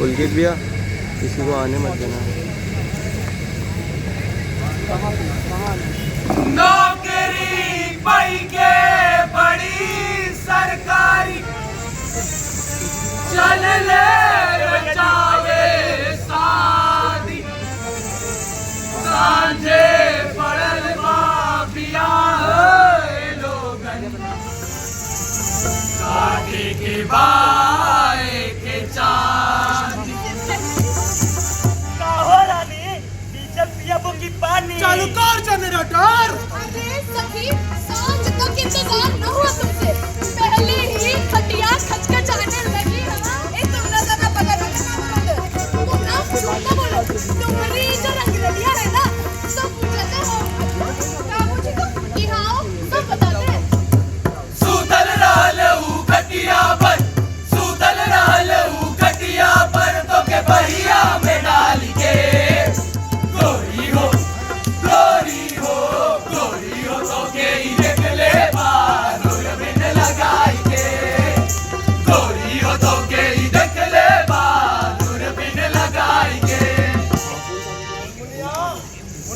पुलकित भैया किसी को आने मत देना। नौकरी पाई के बड़ी सरकारी चल ले बचावे शादी सांझे पड़ल माफिया लोगन काटे के बाए के चांद की पानी चालू कर जनरेटर। अरे सखी सांझ तक इंतजार न हुआ तुमसे, पहले ही खटिया खचखच आने लगी। ए तुम ना ज्यादा पता तुम ना झूठ बोलो। तुम्हारी जो रंगरलिया है ना सब पूछते हो क्या पूछे तुम कि हाँ सब बताते हैं। सूतल रालू खटिया पर सूतल रालू खटिया पर तो के बहिया में डाल के गोरी हो तो के देख ले बारूर बिन लगाई के गोरी हो तो के देख ले बारूर बिन लगाई के।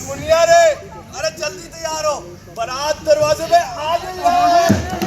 मुनिया रे, अरे जल्दी तैयार हो, बारात दरवाजे पे आ गई है।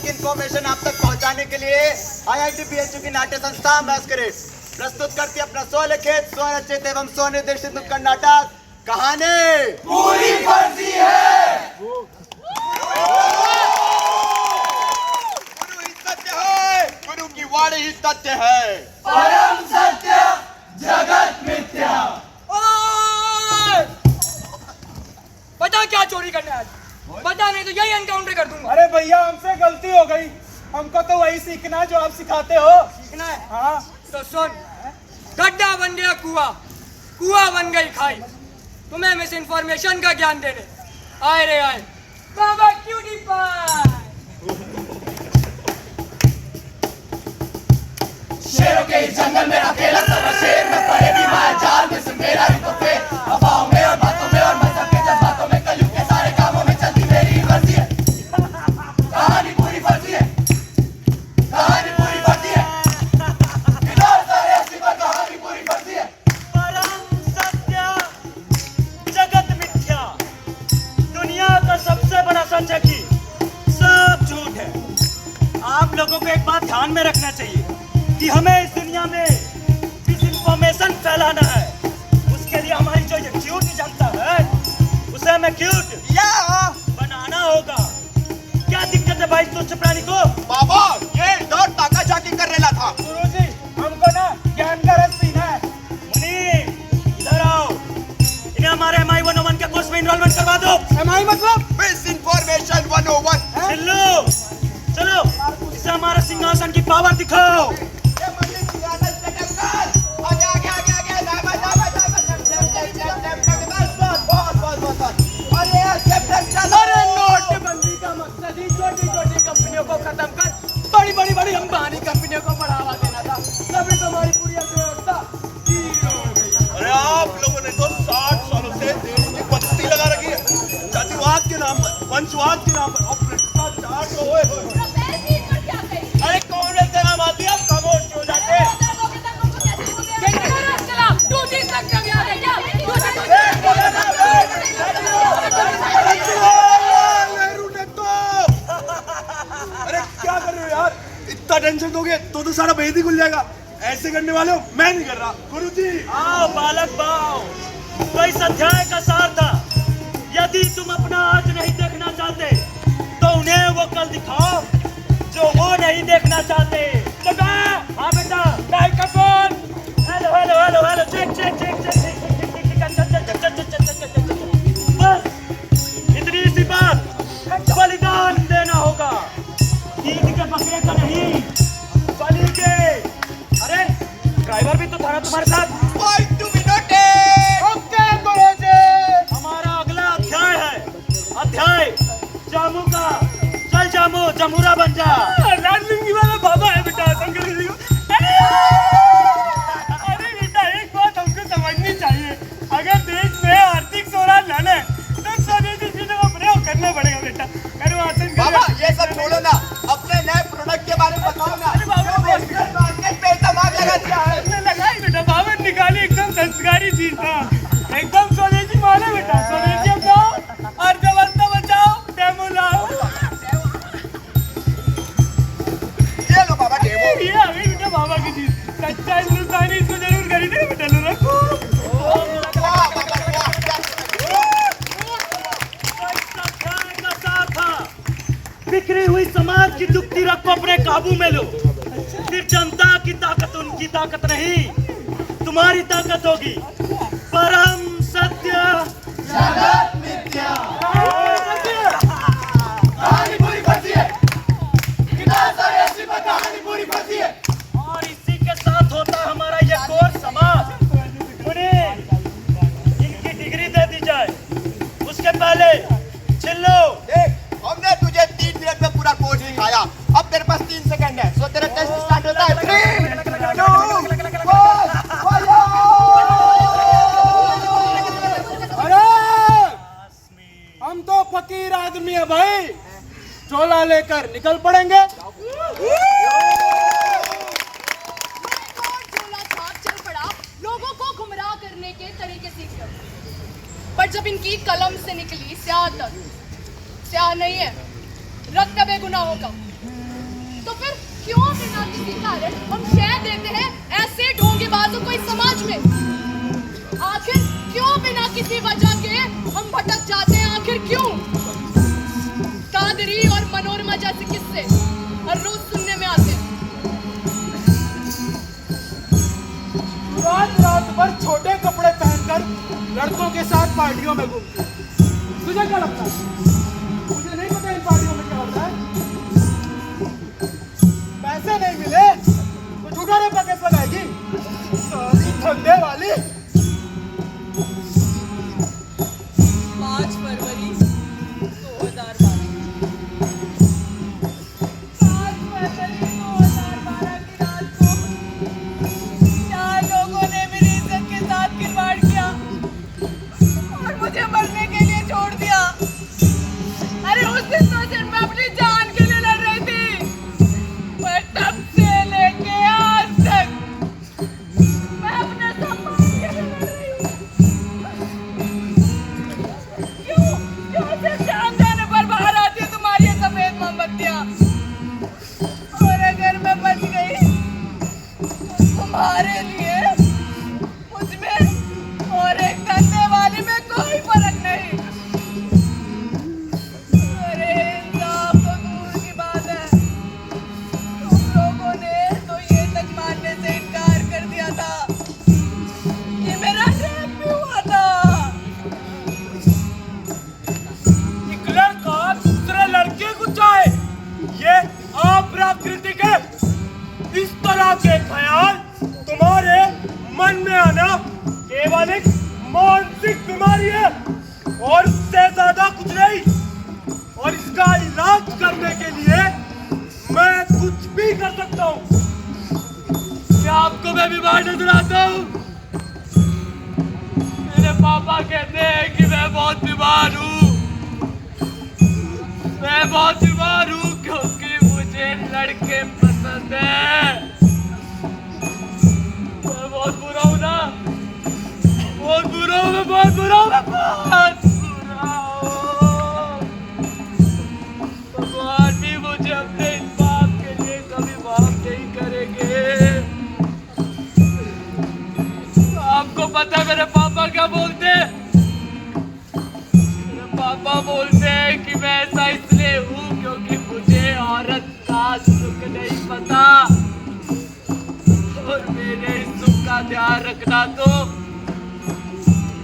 इन्फॉर्मेशन आप तक पहुंचाने के लिए आईआईटी बीएचयू की नाट्य संस्था मैस्करेड प्रस्तुत करती है अपना स्वलिखित स्वरचित एवं स्वनिर्देशित नुक्कड़ नाटक कहानी पूरी फर्जी है। वाणी ही तथ्य है। परम सत्य जगत मिथ्या। बता क्या चोरी करने आज? बता नहीं तो यही एनकाउंटर कर दूंगा। अरे भैया हमसे गलती हो गई, हमको तो वही सीखना है जो आप सिखाते हो। सीखना है? हाँ। तो सुन, गड्ढा बन गया कुआं, कुआं बन गई खाई। तुम्हें मिस इन्फॉर्मेशन का ज्ञान देने आए रे आए बाबा क्यूटी पाई। शेरों के इस जंगल में अकेला सवा शेर में पड़ेगी माया जाल में से मेरा ही तो फेर। अफवाहों में और बातों में और मजहब के जज्बातों में कलयुग के सारे कामों में चलती मेरी मर्जी है। कहानी पूरी फर्जी है, कहानी पूरी फर्जी है। किधर सारे ऐसी पर कहानी पूरी फर्जी है। परम सत्य जगत मिथ्या। दुनिया का सबसे बड़ा सच है कि सब झूठ है। आप लोगों को एक बात ध्यान में रखना चाहिए कि हमें इस दुनिया में डिसइंफॉर्मेशन फैलाना है। उसके लिए हमारी जो ये क्यूट जनता है उसे हमें क्यूट बनाना होगा। क्या दिक्कत है भाई तुच्छ प्राणी को? बाबा ये दौड़ ताका झाकी कर रेला था। गुरुजी हमको ना ज्ञान का रस पीना है। मुनि इधर आओ, इन्हें हमारे MI-101 के कोर्स में इनरोलमेंट करवा दो। MI मतलब मिस इन्फॉर्मेशन 101। चलो चलो इसे हमारे सिंहासन की पावर दिखाओ। अरे नोटबंदी का मकसद ही छोटी छोटी कंपनियों को खत्म कर बड़ी बड़ी बड़ी अंबानी कंपनियों को बढ़ावा देना था। तभी तुम्हारी पूरी अर्थव्यवस्था हीरो हो गई। अरे आप लोगों ने तो 60 सालों से देश की बत्ती लगा रखी है, जातिवाद के नाम पर, वंशवाद के नाम पर और भ्रष्टाचार को होए होए। प्रोफेसर जी पर क्या कही? अरे कांग्रेस का नाम आती है आप खामोश क्यों जाते हैं? चला तू जीत सकता है यार क्या? अरे क्या कर रहे हो यार, इतना टेंशन दोगे तो सारा भेद ही खुल जाएगा। ऐसे करने वाले हो, मैं नहीं कर रहा। गुरुजी आओ बालक बाओ, तो इस अध्याय का सार था। यदि तुम अपना आज नहीं देखना चाहते तो उन्हें वो कल दिखाओ जो वो नहीं देखना चाहते। लगा? हाँ बेटा, गाय का phone. Hello hello hello hello, check check check check बस इतनी सी बात। बलिदान देना होगा, ईद के बकरे का नहीं, बलि के। अरे ड्राइवर भी तो था ना तुम्हारे साथ। Point to be noted. Okay गुरुजी, हमारा अगला अध्याय है अध्याय जामू का। चल जामू, जमूरा बन जा। राजलिंगी वाला बाबा है बेटा शंकर जी को। अरे बेटा एक बात हमको समझनी चाहिए, अगर देश में आर्थिक सुधार लाना है तो स्वदेशी चीजों का प्रयोग करना पड़ेगा बेटा। बाबा ये सब छोड़ो ना, अपने नए प्रोडक्ट के बारे में बताओ ना। अरे बाबा, मार्केट पे दिमाग लगा दिया है। हमने लगाई बेटा, बावन निकाली, एकदम संस्कारी चीज था, एकदम स्वदेशी माल है बेटा। स्वदेशी अपनाओ, अर्थव्यवस्था बचाओ, डेमो लाओ। ये लो बाबा डेमो। ये आ गई बेटा बाबा की चीज, सच्चा हिंदुस्तानी इसको जरूर खरीदे बेटा। लो रखो। वाह बाबा वाह, क्या बिखरी हुई समाज की दुखती रग को अपने काबू में लो। फिर जनता की ताकत उनकी ताकत नहीं, तुम्हारी ताकत होगी। परम सत्य जगत मिथ्या। कहानी पूरी फर्जी है, किधर सारे ऐसी पर कहानी पूरी फर्जी है। और इसी के साथ होता है हमारा ये कोर्स समाज। उन्हें इनकी डिग्री दे दी जाए, उसके पहले चिल्लो। देख, हमने तुझे 3 मिनट में पूरा कोर्स सिखाया, अब तेरे पास 3 सेकंड है, सो तेरा टेस्ट स्टार्ट होता है। 3 2 हम तो फकीर आदमी है भाई, झोला लेकर निकल पड़ेंगे। झोला छाप चल पड़ा लोगों को गुमराह करने के तरीके सीखकर, पर जब इनकी कलम से निकली स्याह तक, स्याह नहीं है रक्त बेगुनाहों का, तो फिर क्यों बिना किसी कारण हम शह देते हैं ऐसे ढोंगेबाजों को इस समाज में? आखिर क्यों बिना किसी वजह के हम भटक जाते हैं? आखिर क्यों? कादरी और मनोरमा जैसे किस्से हर रोज सुनने में आते हैं, लड़कों के साथ पार्टियों में घूमती है। तुझे क्या लगता है? मुझे नहीं पता इन पार्टियों में क्या होता है। पैसे नहीं मिले तो झूठा रे पर केस लगाएगी सारी धंधे वाली। 5 फरवरी 2012 की रात को 4 लोगों ने मेरी इज्जत के साथ खिलवाड़ किया और मुझे मरने के लिए छोड़ दिया। अरे उस दिन तो सिर्फ मैं अपनी जान के लिए लड़ रही थी, पर तब से लेके आज तक मैं अपने सम्मान के लिए लड़ रही हूँ। क्यों सिर्फ शाम जाने पर बाहर आती है तुम्हारी ये सफेद मोमबत्तियाँ? और अगर मैं बच गई तो तुम्हारे लिए मुझमें और एक धंधे वाली में कोई फर्क नहीं। अरे इंसाफ तो दूर की बात है, तुम लोगों ने तो ये तक मानने से इनकार कर दिया था कि मेरा रेप भी हुआ था। एक लड़का दूसरे लड़के को चाहे, ये अप्राकृतिक है। इस तरह के ख्याल तुम्हारे मन में आना केवल एक मानसिक बीमारी है और उससे ज्यादा कुछ नहीं। और इसका इलाज करने के लिए मैं कुछ भी कर सकता हूँ। क्या आपको मैं बीमार नजर आता हूँ? मेरे पापा कहते हैं कि मैं बहुत बीमार हूँ। मैं बहुत बीमार हूँ क्योंकि मुझे लड़के पसंद है। मैं बहुत बुरा हूँ ना, बहुत बुरा हूँ, मैं बहुत बुरा हूँ, मैं बहुत बुरा हूँ। भगवान भी मुझे अपने इस पाप के लिए कभी माफ नहीं करेंगे। आपको पता है मेरे पापा क्या बोलते हैं? मेरे पापा बोलते हैं कि मैं ऐसा इसलिए हूँ क्योंकि मुझे औरत का सुख नहीं पता और मेरे सुख का ध्यान रखना तो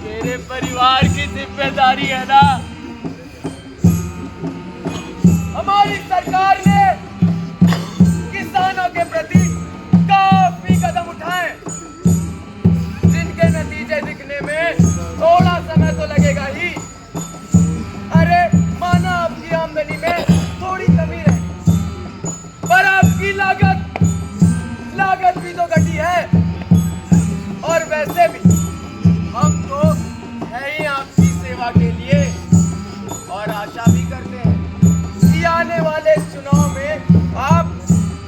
मेरे परिवार की जिम्मेदारी है ना। हमारी सरकार ने किसानों के प्रति काफी कदम उठाए, जिनके नतीजे दिखने में थोड़ा समय तो लगेगा ही। अरे माना आपकी आमदनी में थोड़ी कमी रहे, पर आपकी लागत भी तो घटी है। और वैसे भी हम तो है ही आपकी सेवा के लिए और आशा भी करते हैं कि आने वाले चुनाव में आप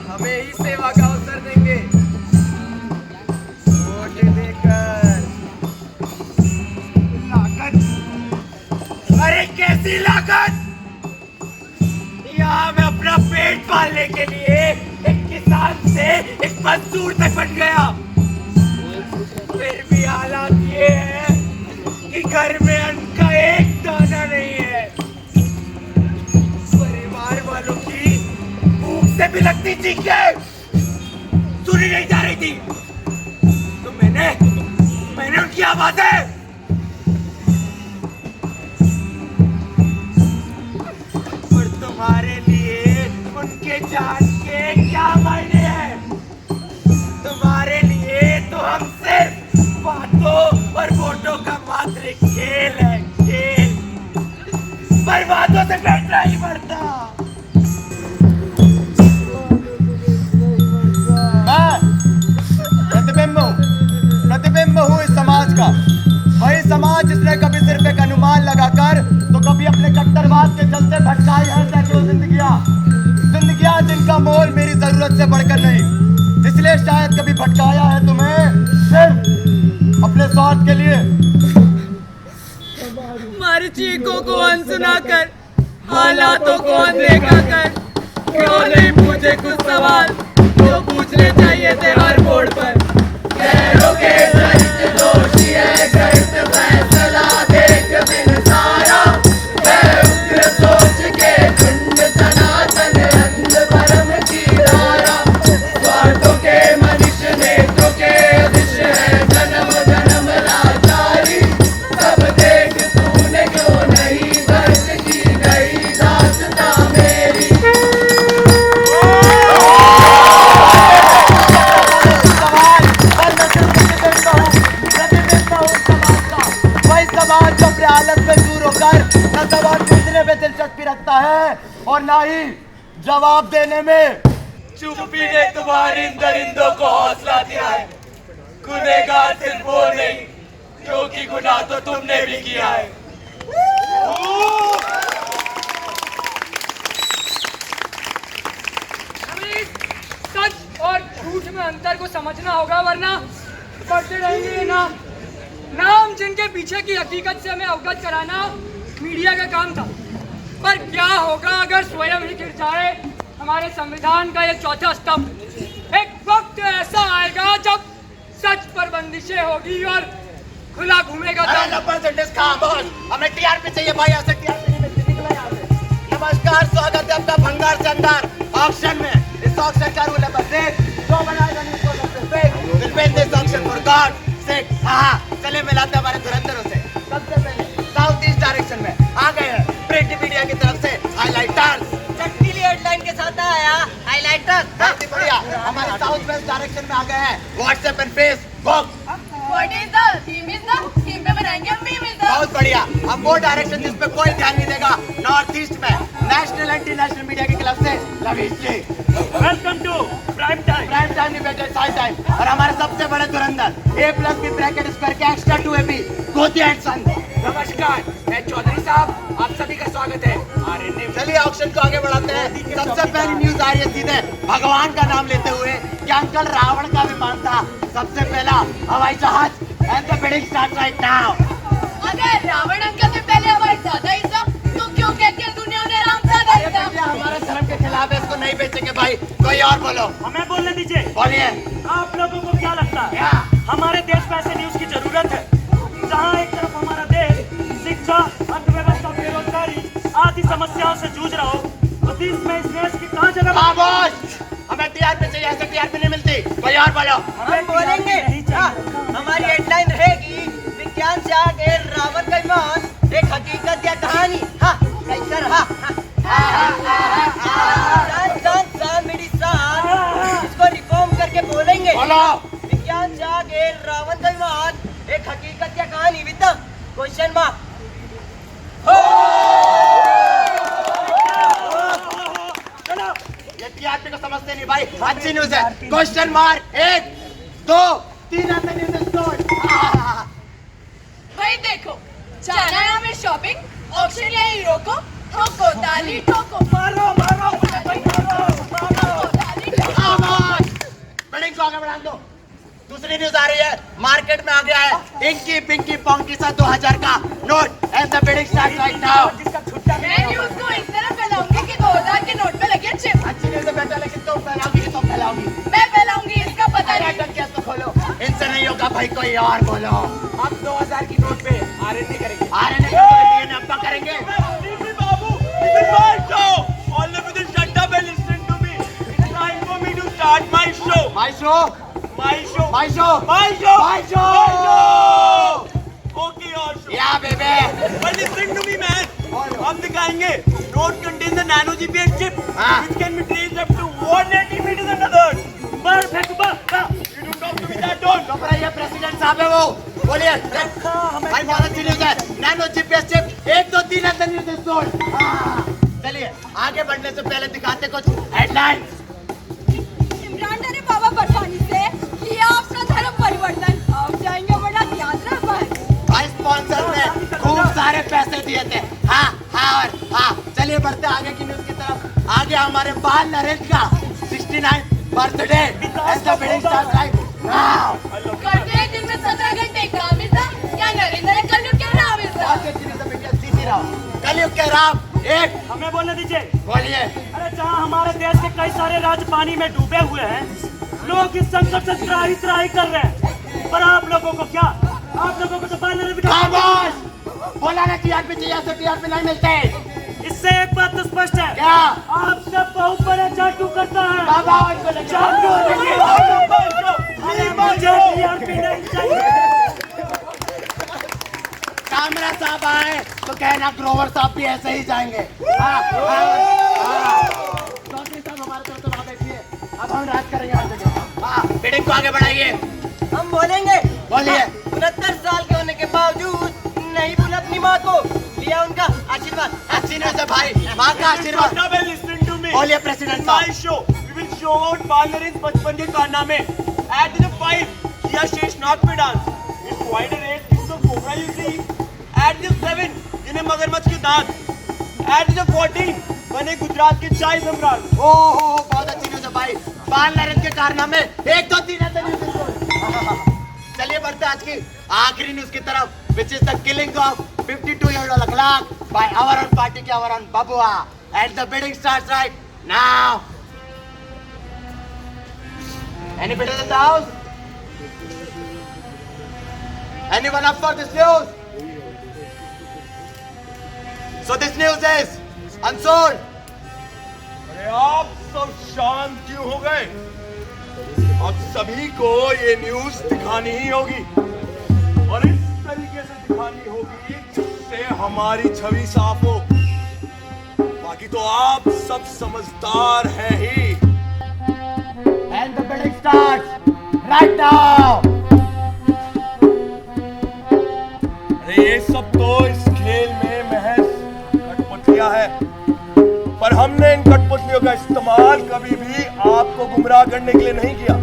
हमें ही सेवा का अवसर देंगे। वोट देकर। लागत? अरे कैसी लागत? यहाँ मैं अपना पेट पालने के लिए एक किसान से एक मजदूर तक बन गया। फिर भी हालात ये है कि घर में अन्न का एक दाना नहीं है। परिवार वालों की भूख से बिलखती चीखें सुनी नहीं जा रही थी, तो मैंने उनकी आवाजें और तुम्हारे लिए उनके जान के क्या मायने हैं? तुम्हारे लिए तो हम सिर्फ बातों और वोटों का मात्र एक खेल है, खेल। पर बातों से बैठना ही पड़ता। मैं प्रतिबिंब हूँ इस समाज का। वही समाज जिसने कभी सिर्फ एक अनुमान लगाकर तो कभी अपने कट्टरवाद के चलते भटकाई है सैकड़ों जिंदगियां जिनका मोल मेरी जरूरत से बढ़कर नहीं। इसलिए शायद कभी भटकाया है तुम्हें सिर्फ अपने स्वार्थ के लिए। हमारी चीखों को अनसुना कर, हालातों को अनदेखा कर, क्यों नहीं पूछे कुछ सवाल जो पूछने चाहिए थे हर मोड़ पर। गैरों के दर्द दोषी है गर्द फैसला देख बिन सारा। मैं उग्र सोच के खंड सनातन अंध परम की धारा। स्वार्थों के मनुष्य नेत्रों के अदिश है जन्म जन्म लाचारी। ही जवाब देने में। चुप्पी ने तुम्हारे दरिंदों को हौसला दिया है। गुनहगार सिर्फ वो नहीं, क्योंकि गुनाह तो तुमने भी किया है। हमें सच और झूठ में अंतर को समझना होगा, वरना पढ़ते रहेंगे ना। नाम जिनके पीछे की हकीकत से हमें अवगत कराना मीडिया का काम था, पर क्या होगा अगर स्वयं ही गिर जाए हमारे संविधान का ये चौथा स्तंभ। एक वक्त ऐसा आएगा जब सच पर बंदिशें होगी और खुला घूमेगा हमें टीआरपी चाहिए भाई, ऐसे टीआरपी नहीं मिलती, निकलो यहाँ से। नमस्कार, स्वागत है आपका भंगार शानदार ऑक्शन में। इस ऑक्शन का रूल है बस एक, जो बनाएगा न्यूज़ को सबसे fake will win this auction for God sake. हाँ, चले मिलाते हमारे धुरंधरों से। सबसे पहले साउथ ईस्ट डायरेक्शन में आ गए हैं प्रिंट मीडिया की तरफ से हाइलाइटर्स। चटकीली हेडलाइन के साथ आया हाइलाइटर। बहुत ही बढ़िया, हमारे साउथ वेस्ट डायरेक्शन में आ गए हैं WhatsApp and Facebook. What is the theme is the theme पे बनाएंगे हम meme is the। बहुत बढ़िया, हम वो डायरेक्शन जिस पे कोई ध्यान नहीं देगा, नॉर्थ ईस्ट में नेशनल एंड इंटरनेशनल मीडिया की क्लब से Lavish ji. Welcome to prime time. Prime time नहीं बेटे, साइड टाइम। और हमारे सबसे बड़े धुरंधर A+B ब्रैकेट स्क्वायर के एक्स्ट्रा 2AB गोतिया एंड सन। नमस्कार, मैं चौधरी साहब, आप सभी का स्वागत है। चलिए ऑक्शन को आगे बढ़ाते हैं। सबसे पहली न्यूज आ रही है सीधे भगवान का नाम लेते हुए कि अंकल रावण का विमान था। सबसे पहला हवाई जहाज and the building start right now. अगर रावण अंकल से पहले हमारे ज्यादा हिस्सा तो क्यों कहते हैं दुनिया ने राम ज्यादा हिस्सा। ये हमारे धर्म के खिलाफ है, इसको नहीं बेचेंगे भाई। कोई और बोलो। हमें बोलने दीजिए। बोलिए। आप लोगों को क्या लगता है हमारे देश में ऐसे न्यूज की जरूरत है जहां एक तरफ हमारा देश शिक्षा, अर्थव्यवस्था, बेरोजगारी आदि समस्याओं से जूझ रहा हो, तो देश में इस देश की कहाँ जगह। खामोश, हमें टीआरपी चाहिए, ऐसे टीआरपी नहीं मिलती। कोई और बोलो। हम बोलेंगे। हमारी हेडलाइन रहेगी विज्ञान से आगे रावण का विमान, एक हकीकत या कहानी। हाँ, कैसा रहा? इसको रिफॉर्म करके बोलेंगे। बोलो। विज्ञान से आगे रावण का विमान, एक हकीकत या कहानी विद क्वेश्चन मार्क। ये टीआरपी को समझते नहीं भाई। अच्छी न्यूज है। क्वेश्चन मार्क 1 2 3 ऐसे न्यूज स्टोर। भाई देखो, जाना है हमें शॉपिंग, ऑक्शन या हीरो को ठोको ताली ठोको, मारो मारो ताली ठोको। बिल्डिंग को आगे बढ़ा दो। दूसरी न्यूज आ रही है, मार्केट में आ गया है इंकी पिंकी पोंकी सा 2000 का note and the building start right now. मैं न्यूज़ को इस तरह फैलाऊंगी कि 2000 के नोट पे लगे चिप। अच्छी न्यूज है बेटा, लेकिन तुम फैलाओगी कि तुम फैलाओगी? मैं फैलाऊंगी, इसका पता नहीं। क्या तो खोलो, इनसे नहीं होगा भाई, कोई और बोलो। हम 2000 की नोट पे आरएनए करेंगे। आरएनए डीएनए अब करेंगे। Babu, this is my show. All of you shut up and listen to me. It's time for me to start my show. My show, My show. My show, My show. My show. My show. Okay, your show. या बेबे। But listen to me, man. हम दिखाएंगे note contains the nano GPS chip, which can be traced up to 180 meters under the earth. Perfect. You don't talk to me that tone. तो ये president साहब है वो। बोलिए। भाई बहुत अच्छी न्यूज है। नैनो जीपीएस चिप 1 2 3 ऐसे न्यूज स्टोर। चलिए आगे बढ़ने से पहले दिखाते कुछ हेडलाइन। इमरान ने बाबा पठानी से किया अपना धर्म परिवर्तन, अब जाएंगे अमरनाथ यात्रा पर। भाई स्पॉन्सर ने खूब सारे पैसे दिए थे। हाँ हाँ और हाँ, चलिए बढ़ते आगे की न्यूज की तरफ। आगे हमारे बाल नरेश का 69 birthday and the building start right now. करते हैं दिन में 17 घंटे काम इसा, क्या नरेंद्र ने कल क्या नाम इसा। कलयुग के राम एक। हमें बोलने दीजिए। बोलिए। अरे जहाँ हमारे देश के कई सारे राज्य पानी में डूबे हुए हैं, लोग इस संकट से त्राही त्राही कर रहे हैं, पर आप लोगों को क्या? आप लोगों को तो बानर भी खामोश, बोला ना टीआरपी चाहिए तो टीआरपी नहीं मिलते। इससे एक बात तो स्पष्ट है। क्या? आप सब बहुत बड़े जादू करता है। बाबा इनको लेके जादू मुझे टीआरपी नहीं चाहिए। कामरा साहब आए तो कहना ग्रोवर साहब भी ऐसे ही जाएंगे। चौधरी साहब हमारे तरफ से वहाँ बैठिए, अब हम राज करेंगे हर जगह। बिल्डिंग को आगे बढ़ाइए। हम बोलेंगे। बोलिए। 69 साल के होने के बावजूद नहीं भूला अपनी माँ को, लिया उनका आशीर्वाद। अच्छी न्यूज़ है भाई, माँ का आशीर्वाद। Shut up and listen All your president My साहब। show. We will show out बाल नरेश बचपन के कारनामे. At the 5, किया शेषनाग पे dance. It's quite a race. It's a cobra you see. At the 7, जिन्हें मगरमच्छ के दांत. At the 14, बने गुजरात के चाय सम्राट. ओहो बहुत अच्छी न्यूज़ है भाई। बाल नरेश के कारनामे 1 2 3 ऐसे न्यूज़ बिल्कुल। चलिए बढ़ते आज की आखिरी न्यूज़ की तरफ, which is the killing of 52-year-old Akhlaq by our own party के our own Babua. And the bidding starts right now. Any bidders in the house? Anyone up for this news? So this news is unsold. अरे आप सब शांत क्यों हो गए? अब सभी को ये न्यूज़ दिखानी ही होगी और इस तरीके से दिखानी होगी जिससे हमारी छवि साफ हो। बाकी तो आप सब समझदार हैं ही। And the bidding starts right now. अरे ये सब तो इस खेल में महज कठपुतलियां है, पर हमने इन कठपुतलियों का इस्तेमाल कभी भी आपको गुमराह करने के लिए नहीं किया।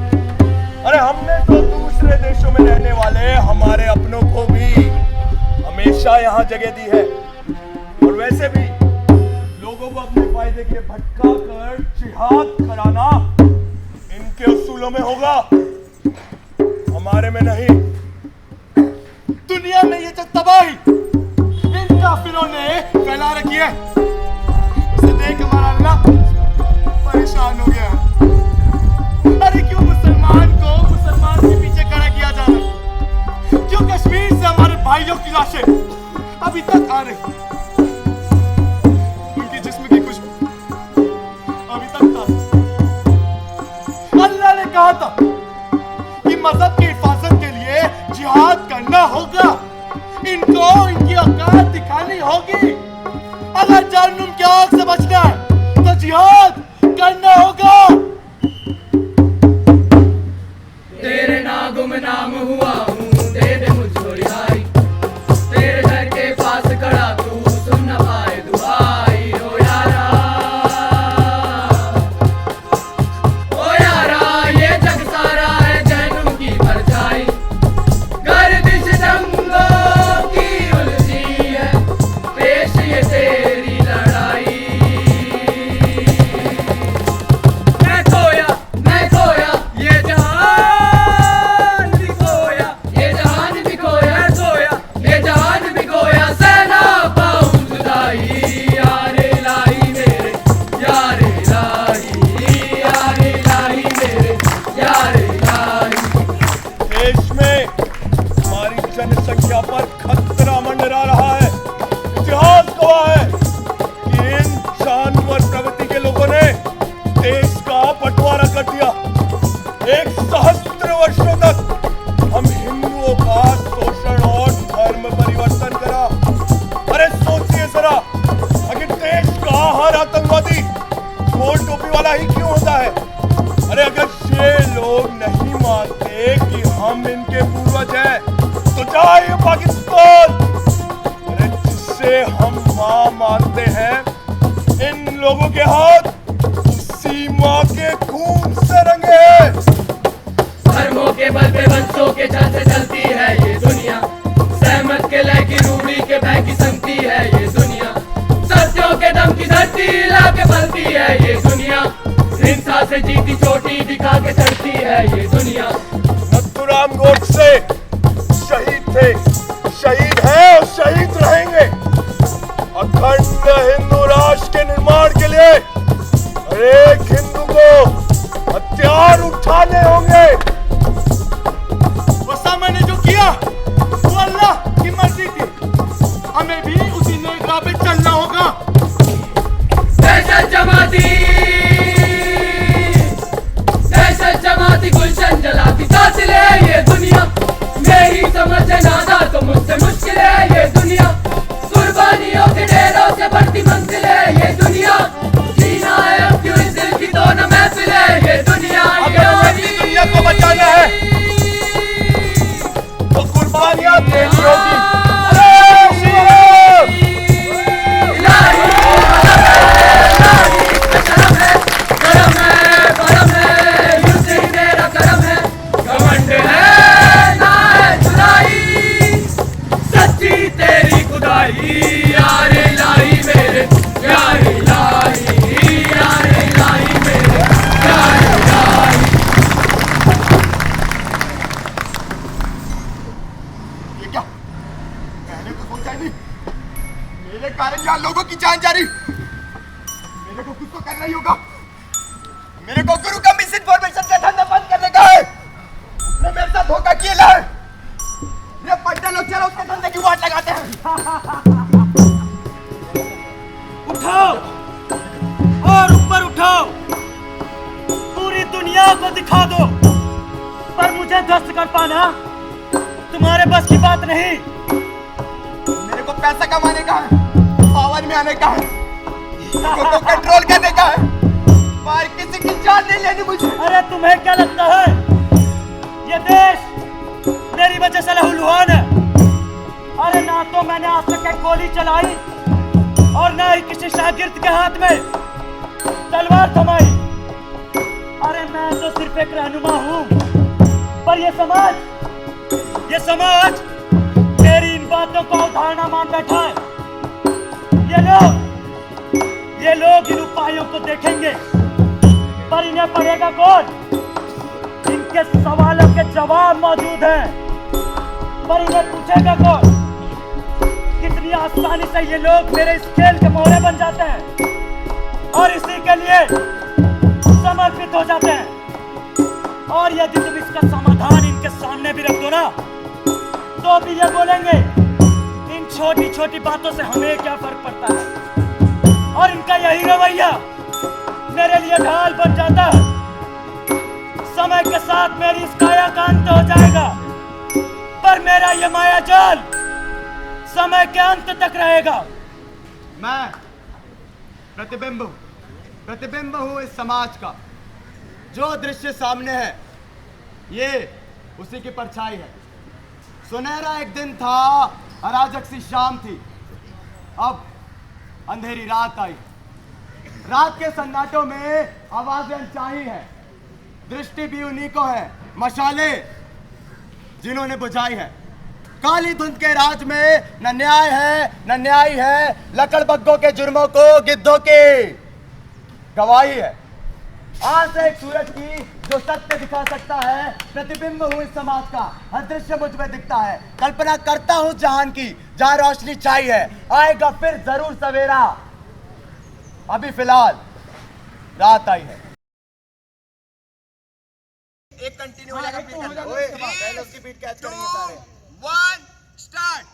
अरे हमने तो दूसरे देशों में रहने वाले हमारे अपनों को भी हमेशा यहाँ जगह दी है, और वैसे भी लोगों को अपने फायदे के लिए भटका कर जिहाद कराना इनके उसूलों में होगा, हमारे में नहीं। दुनिया में ये जो तबाही इन काफिरों ने फैला रखी है, उसे देख हमारा अल्लाह परेशान हो गया। अरे क्यों मुसलमान को मुसलमान के पीछे खड़ा किया जा रहा है? क्यों कश्मीर से हमारे भाइयों की लाशें अभी तक आ रही, उनके जिस्म की खुशबू अभी तक ताज़ा। अल्लाह ने कहा था कि मजहब की हिफाजत के लिए जिहाद करना होगा, इनको इनकी औकात दिखानी होगी। अगर जहन्नुम की आग से बचना है तो जिहाद करना होगा। तेरे ना गुमनाम हुआ हूँ, दे दे मुझको रिहाई। तेरे घर के पास खड़ा तू सुन न पाए दुआई। ओ यारा ये जग सारा है जहन्नुम की परछाई। गर्दिश जंगों की उलझी है, पेश ये तेरी लड़ाई। मैं खोया ये जहान भी खोया, ये जहान भी खोया, ये जहान भी खोया, सेना पाऊं जुदाई। यारे इलाही मेरे, यारे इलाही, यारे इलाही मेरे, यारे इलाही। देश में हमारी जनसंख्या पर खतरा मंडरा रहा है। इतिहास गवाह है कि इन जानवर प्रवृत्ति के लोगों ने देश का बंटवारा कर दिया। 1 सहस्त्र वर्षों तक हम हिंदुओं का शोषण और धर्म परिवर्तन करा। अरे सोचिए जरा, अगर देश का हर आतंकवादी गोल टोपी वाला ही क्यों होता है? अरे अगर ये लोग नहीं मानते कि हम इनके पूर्वज हैं, तो जाइए पाकिस्तान, अरे जिससे हम मां मानते हैं, इन लोगों के हाथ उसी मां के खून से रंगे हैं। धर्मों के बल पे वंशों के जल से चलती है ये दुनिया। सहमत के लय की रूढ़ी के बह की संगती है ये दुनिया। सत्यों के दम की धरती ला के फलती है ये दुनिया। हिंसा से जीती चोटी दिखा के चढ़ती है ये दुनिया। नथुराम गोडसे शहीद थे, शहीद हैं और शहीद रहेंगे अखंड हिंदू राष्ट्र के निर्माण के लिए। हर एक हिंदू को हथियार उठाने होंगे। उसामा ने जो किया वो अल्लाह की मर्जी थी, हमें भी उसी नेक राह पे चलना होगा। दहशत जमाती गुलशन जलाती कातिल है ये दुनिया। मेरी समझ नादा तो मुझसे मुश्किल है ये दुनिया। कुर्बानियों के ढेरों से बढ़ती मंजिल है ये दुनिया। जीना है अब क्यों इस दिल की तो न महफिल है ये दुनिया। अगर अपनी दुनिया को बचाना है तो कुर्बानियां देनी होगी। इलाही, इलाही, इलाही, जान जा रही। मेरे को कुछ तो करना ही होगा। मेरे को गुरु का मिस इन्फॉर्मेशन का धंधा बंद करने का है। उसने मेरे साथ धोखा किया है। ये पट्टे लोग चलो उसके धंधे की वाट लगाते हैं। उठाओ और ऊपर उठाओ, पूरी दुनिया को दिखा दो, पर मुझे ध्वस्त कर पाना तुम्हारे बस की बात नहीं। मेरे को पैसा कमाने का है, पावर में आने का है, लोगों को कंट्रोल करने का है, पर किसी की जान नहीं लेनी मुझे। अरे तुम्हें क्या लगता है ये देश मेरी वजह से लहूलुहान है? अरे ना तो मैंने आज तक एक गोली चलाई और ना ही किसी शागिर्द के हाथ में तलवार थमाई। अरे मैं तो सिर्फ एक रहनुमा हूँ, पर ये समाज मेरी इन बातों को अवधारणा मान बैठा है। ये लोग इन उपायों को देखेंगे, पर इन्हें पढ़ेगा कौन? इनके सवालों के जवाब मौजूद हैं, पर इन्हें पूछेगा कौन? कितनी आसानी से ये लोग मेरे इस खेल के मोहरे बन जाते हैं और इसी के लिए समर्पित हो जाते हैं। और यदि तुम इसका समाधान इनके सामने भी रख दो ना, तो भी ये बोलेंगे इन छोटी छोटी बातों से हमें क्या फर्क पड़ता है। और इनका यही रवैया मेरे लिए ढाल बन जाता है। समय के साथ मेरी इस काया का अंत हो जाएगा, पर मेरा ये माया जाल समय के अंत तक रहेगा। मैं प्रतिबिंब हूँ इस समाज का। जो दृश्य सामने है ये उसी की परछाई है। सुनहरा एक दिन था, अराजक सी शाम थी, अब अंधेरी रात आई। रात के सन्नाटों में आवाजें अनचाही है, दृष्टि भी उन्हीं को है, मशाले जिन्होंने बुझाई है। काली धुंध के राज में न न्याय है न न्याय है, लकड़बग्गों के जुर्मों को गिद्धों की गवाही है। आज एक सूरज की जो सत्य दिखा सकता है, प्रतिबिंब हूँ इस समाज का, हर दृश्य मुझ में दिखता है। कल्पना करता हूँ जहान की जहाँ रोशनी चाहिए, आएगा फिर जरूर सवेरा, अभी फिलहाल रात आई है। एक कंटिन्यू हो जाएगा, पहले उसकी बीट कैच करेंगे सारे। 1 स्टार्ट।